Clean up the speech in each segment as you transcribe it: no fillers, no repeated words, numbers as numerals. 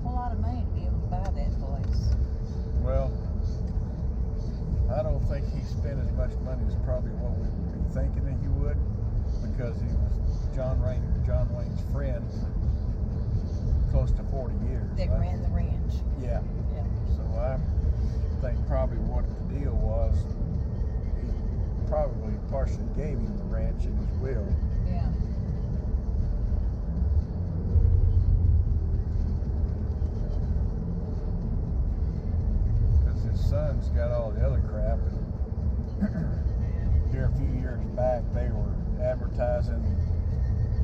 awful lot of money to be able to buy that place. Well, I don't think he spent as much money as probably what we would be thinking that he would, because he was John Wayne's friend close to 40 years. They ran the ranch. Yeah. Yeah. So I think probably what the deal was, he probably partially gave him the ranch in his will. Yeah. Because his son's got all the other crap. And here a few years back, they were advertising,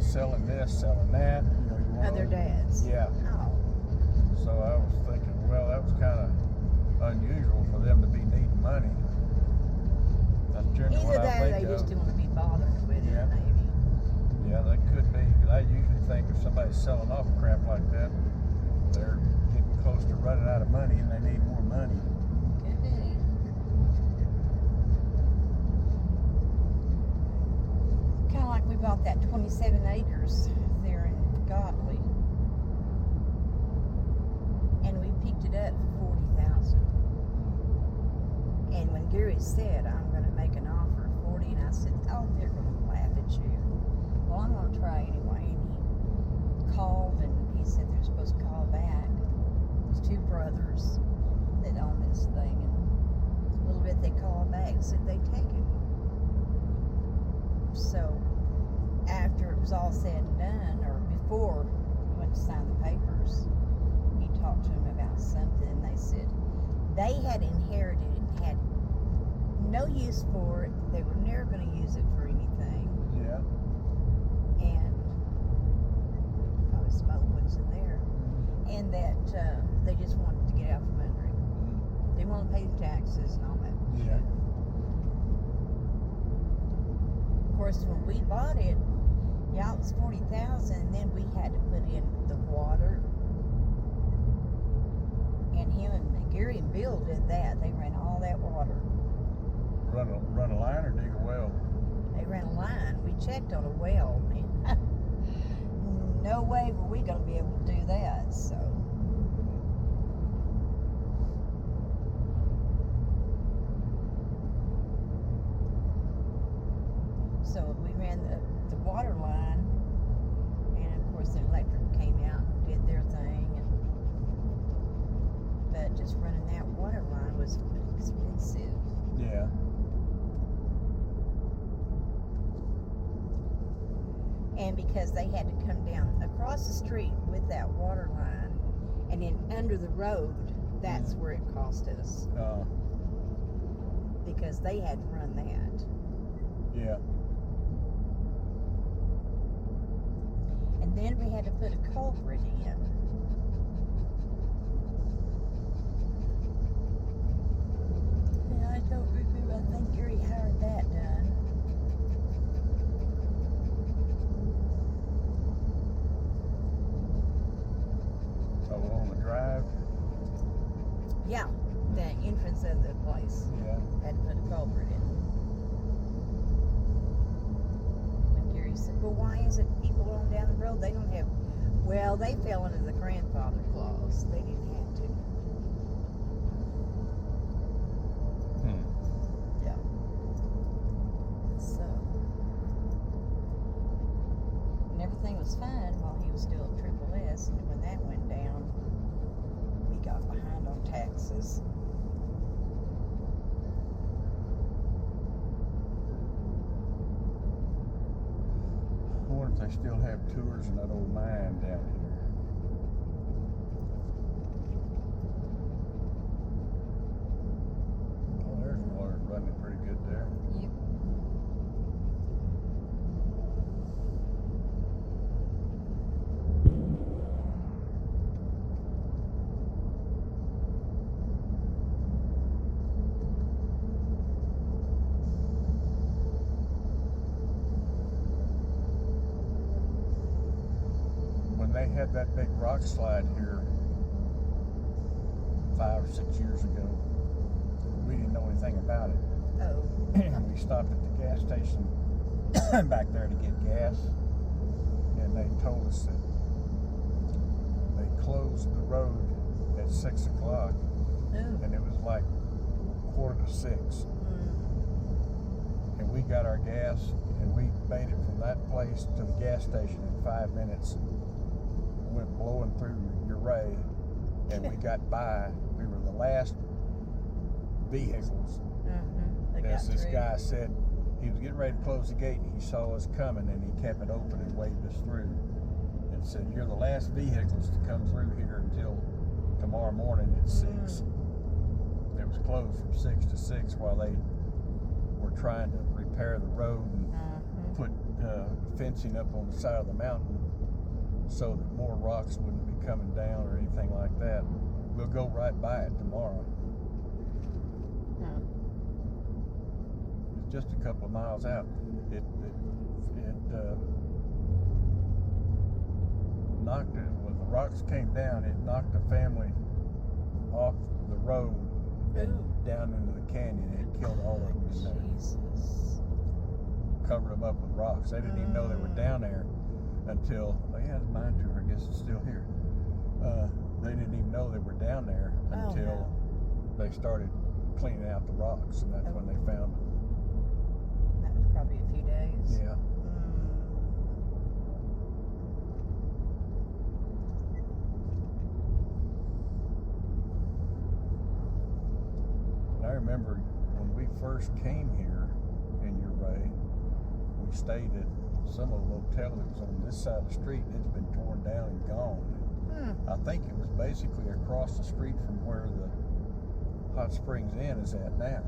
selling this, selling that. You know, you want Other dads. Yeah. Oh. So I was thinking, well, that was kind of unusual for them to be needing money. That's generally Either what I that or think they of. just don't want to be bothered with Yeah. it, maybe. Yeah, that could be. 'Cause I usually think if somebody's selling off crap like that, they're getting close to running out of money and they need more money. Could be. Kind of like we bought that 27 acres there in Godley. And we picked it up for $40,000. And when Gary said, I'm going to make an offer of 40, and I said, oh, they're going to laugh at you. Well, I'm going to try anyway. And he called and he said they're supposed to call back. There's two brothers that own this thing. And a little bit they called back and said they'd take it. So after it was all said and done, or before we went to sign the papers, he talked to them about something, and they said they had inherited it and had no use for it. They were never going to use it for anything. Yeah. And probably some other ones in there. And that they just wanted to get out from under it. They want to pay the taxes and all that. Yeah. Of course, when we bought it, yeah, it was $40,000, and then we had to put in the water. And him and Gary and Bill did that. They ran all that water. Run a line or dig a well? They ran a line. We checked on a well. No way were we going to be able to do that. So. So we ran the water line, and of course the electric came out and did their thing. But just running that water line was expensive. Yeah. And because they had to come down across the street with that water line, and then under the road, that's where it cost us. Because they had to run that. Yeah. And then we had to put a culvert in. Yeah, I don't remember. I think Gary hired that done. Oh, on the drive? Yeah, the entrance of the place. Yeah. Had to put a culvert in. And Gary said, well, why is it people on down the road, they don't have... Well, they fell under the grandfather clause. They didn't have to. Yeah. So... And everything was fine while he was still at Triple S, and when that went down, we got behind on taxes. I wonder if they still have tours in that old mine down here. Oh, there's water running pretty good there. Yep. When they had that big rock slide here 5 or 6 years ago, we didn't know anything about it. Oh. And we stopped at the gas station back there to get gas, and they told us that they closed the road at 6 o'clock, Ooh. and it was like 5:45. Mm. And we got our gas, and we made it from that place to the gas station in 5 minutes. Went blowing through Uray, and we got by. We were the last vehicles. Mm-hmm. As this guy said, he was getting ready to close the gate, and he saw us coming, and he kept it open and waved us through, and said, "You're the last vehicles to come through here until tomorrow morning at 6." It was closed from 6 to 6 while they were trying to repair the road and put fencing up on the side of the mountain so that more rocks wouldn't be coming down or anything like that. We'll go right by it tomorrow. It's just a couple of miles out. It knocked it when the rocks came down. It knocked the family off the road and down into the canyon. It killed all of them in there. Jesus. Covered them up with rocks. They didn't even know they were down there until they had a mine tour. I guess it's still here. They didn't even know they were down there until they started cleaning out the rocks, and that's when they found them. That was probably a few days. Yeah. I remember when we first came here in Uray, we stayed at some old motel that was on this side of the street, and it's been torn down and gone. I think it was basically across the street from where the Hot Springs Inn is at now.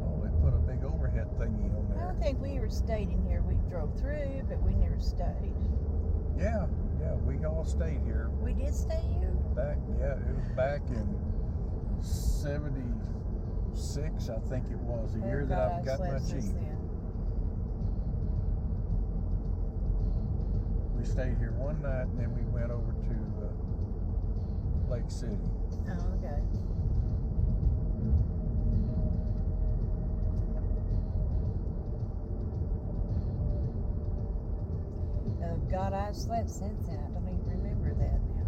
Oh, they put a big overhead thingy on I there. don't think we ever stayed in here. We drove through, but we never stayed. Yeah, we all stayed here. We did stay here? It was back in 76, I think it was, the year that I got my Jeep. We stayed here one night, and then we went over to Lake City. Oh, okay. Oh, God, I've slept since then. I don't even remember that now.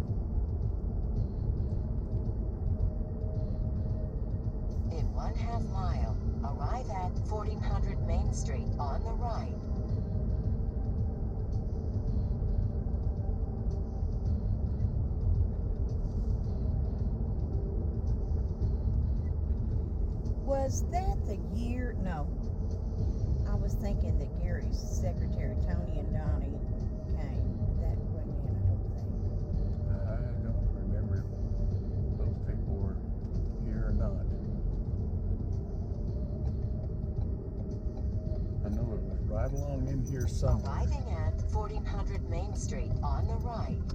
In 1/2 mile, arrive at 1400 Main Street on the right. Was that the year? No. I was thinking that Gary's secretary, Tony and Donnie, came. That wasn't it, I don't think. I don't remember if those people were here or not. I know it was right along in here somewhere. Arriving at 1400 Main Street on the right.